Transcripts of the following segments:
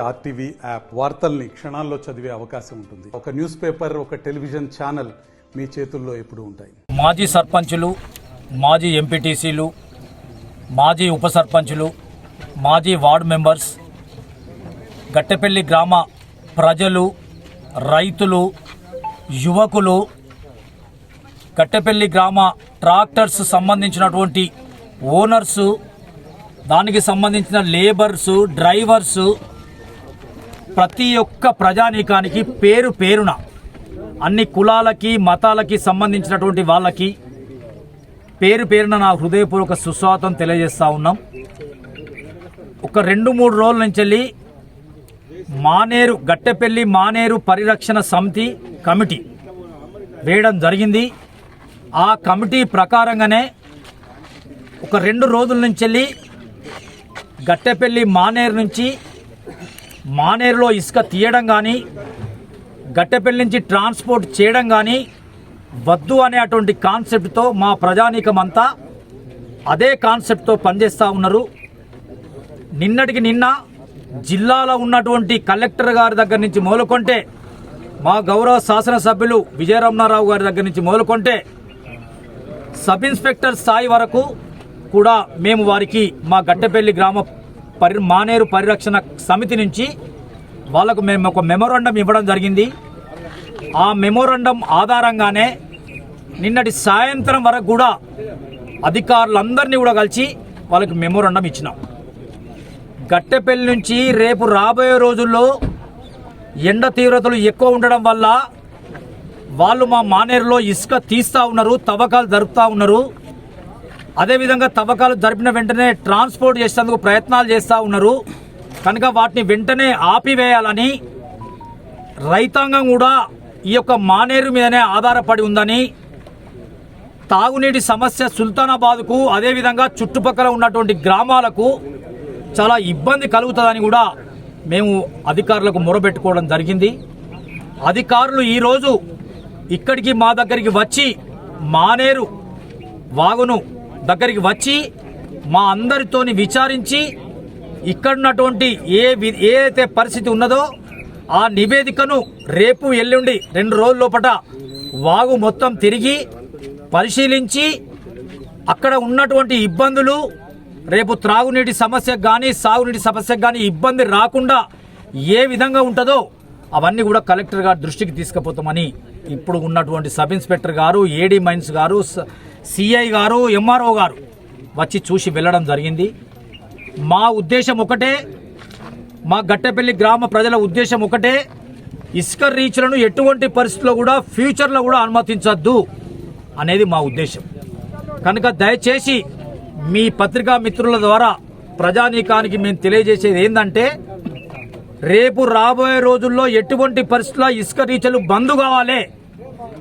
RTV app వార్తల్ని క్షణాల్లో చదివే అవకాశం ఉంటుంది. ఒక న్యూస్ పేపర్, ఒక టెలివిజన్ ఛానల్ మీ చేతుల్లో ఎప్పుడూ ఉంటాయి. మాజీ సర్పంచులు, మాజీ ఎంపీటీసీలు, మాజీ ఉప సర్పంచులు, మాజీ వార్డు మెంబర్స్, గట్టెపల్లి గ్రామ ప్రజలు, రైతులు, యువకులు, గట్టెపల్లి గ్రామ ట్రాక్టర్స్ సంబంధించినటువంటి ఓనర్సు, దానికి సంబంధించిన లేబర్సు, డ్రైవర్సు, ప్రతి ఒక్క ప్రజానీకానికి పేరు పేరున అన్ని కులాలకి మతాలకి సంబంధించినటువంటి వాళ్ళకి పేరు పేరున నా హృదయపూర్వక సుస్వాగతం తెలియజేస్తూ ఉన్నాం. ఒక 2-3 రోజుల నుంచి మానేరు గట్టెపల్లి మానేరు పరిరక్షణ సమితి కమిటీ వేయడం జరిగింది. ఆ కమిటీ ప్రకారంగానే ఒక 2 రోజుల నుంచి గట్టెపల్లి మానేరు నుంచి మానేరులో ఇసుక తీయడం కానీ, గట్టెపల్లి నుంచి ట్రాన్స్పోర్ట్ చేయడం కానీ వద్దు అనే అటువంటి కాన్సెప్ట్తో మా ప్రజానీకం అంతా అదే కాన్సెప్ట్తో పనిచేస్తూ ఉన్నారు. నిన్నటికి నిన్న జిల్లాలో ఉన్నటువంటి కలెక్టర్ గారి దగ్గర నుంచి మొదలుకొంటే, మా గౌరవ శాసనసభ్యులు విజయరమణారావు గారి దగ్గర నుంచి మొదలుకొంటే, సబ్ ఇన్స్పెక్టర్ స్థాయి వరకు కూడా మేము వారికి మా గట్టెపల్లి గ్రామ మానేరు పరిరక్షణ సమితి నుంచి వాళ్ళకు మేము ఒక మెమోరాండం ఇవ్వడం జరిగింది. ఆ మెమోరాండం ఆధారంగానే నిన్నటి సాయంత్రం వరకు కూడా అధికారులందరినీ కూడా కలిసి వాళ్ళకి మెమోరాండం ఇచ్చినాం. గట్టెపల్లి నుంచి రేపు రాబోయే రోజుల్లో ఎండ తీవ్రతలు ఎక్కువ ఉండడం వల్ల వాళ్ళు మా మానేరులో ఇసుక తీస్తూ ఉన్నారు, తవ్వకాలు జరుపుతూ ఉన్నారు. అదేవిధంగా తవ్వకాలు జరిపిన వెంటనే ట్రాన్స్పోర్ట్ చేసేందుకు ప్రయత్నాలు చేస్తూ ఉన్నారు. కనుక వాటిని వెంటనే ఆపివేయాలని, రైతాంగం కూడా ఈ యొక్క మానేరు మీదనే ఆధారపడి ఉందని, తాగునీటి సమస్య సుల్తానాబాద్కు అదేవిధంగా చుట్టుపక్కల ఉన్నటువంటి గ్రామాలకు చాలా ఇబ్బంది కలుగుతుందని కూడా మేము అధికారులకు మొరబెట్టుకోవడం జరిగింది. అధికారులు ఈరోజు ఇక్కడికి మా దగ్గరికి వచ్చి మానేరు వాగును దగ్గరికి వచ్చి మా అందరితోని విచారించి ఇక్కడున్నటువంటి ఏదైతే పరిస్థితి ఉన్నదో ఆ నివేదికను రేపు ఎల్లుండి 2 రోజుల లోపల వాగు మొత్తం తిరిగి పరిశీలించి అక్కడ ఉన్నటువంటి ఇబ్బందులు, రేపు త్రాగునీటి సమస్యకు కానీ సాగునీటి సమస్యకు కానీ ఇబ్బంది రాకుండా ఏ విధంగా ఉంటుందో అవన్నీ కూడా కలెక్టర్ గారి దృష్టికి తీసుకుపోతామని ఇప్పుడు ఉన్నటువంటి సబ్ ఇన్స్పెక్టర్ గారు, ఏడీ మైన్స్ గారు, సిఐ గారు, ఎంఆర్ఓ గారు వచ్చి చూసి వెళ్ళడం జరిగింది. మా ఉద్దేశం ఒకటే, మా గట్టెపల్లి గ్రామ ప్రజల ఉద్దేశం ఒకటే, ఇసుక రీచ్లను ఎటువంటి పరిస్థితుల్లో కూడా ఫ్యూచర్లో కూడా అనుమతించద్దు అనేది మా ఉద్దేశం. కనుక దయచేసి మీ పత్రికా మిత్రుల ద్వారా ప్రజానీకానికి మేము తెలియజేసేది ఏంటంటే, రేపు రాబోయే రోజుల్లో ఎటువంటి పరిస్థితుల్లో ఇసుక రీచ్లు బంద్ కావాలి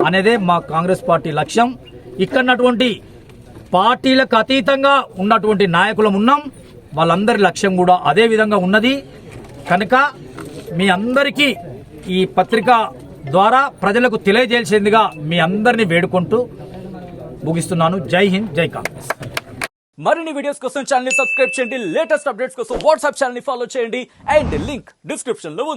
అనేదే మా కాంగ్రెస్ పార్టీ లక్ష్యం. ఇక్కడున్నటువంటి పార్టీలకు అతీతంగా ఉన్నటువంటి నాయకులం ఉన్నాం, వాళ్ళందరి లక్ష్యం కూడా అదే విధంగా ఉన్నది. కనుక మీ అందరికీ ఈ పత్రిక ద్వారా ప్రజలకు తెలియజేసేందుగా మీ అందరినీ వేడుకుంటూ ముగిస్తున్నాను. జై హింద్, జై కాంగ్రెస్. మరిన్ని వీడియోస్ కోసం ఛానల్ ని సబ్స్క్రైబ్ చేయండి. లేటెస్ట్ అప్డేట్స్ కోసం వాట్సాప్ ఛానల్ ని ఫాలో చేయండి. అండ్ లింక్ డిస్క్రిప్షన్ లో ఉంది.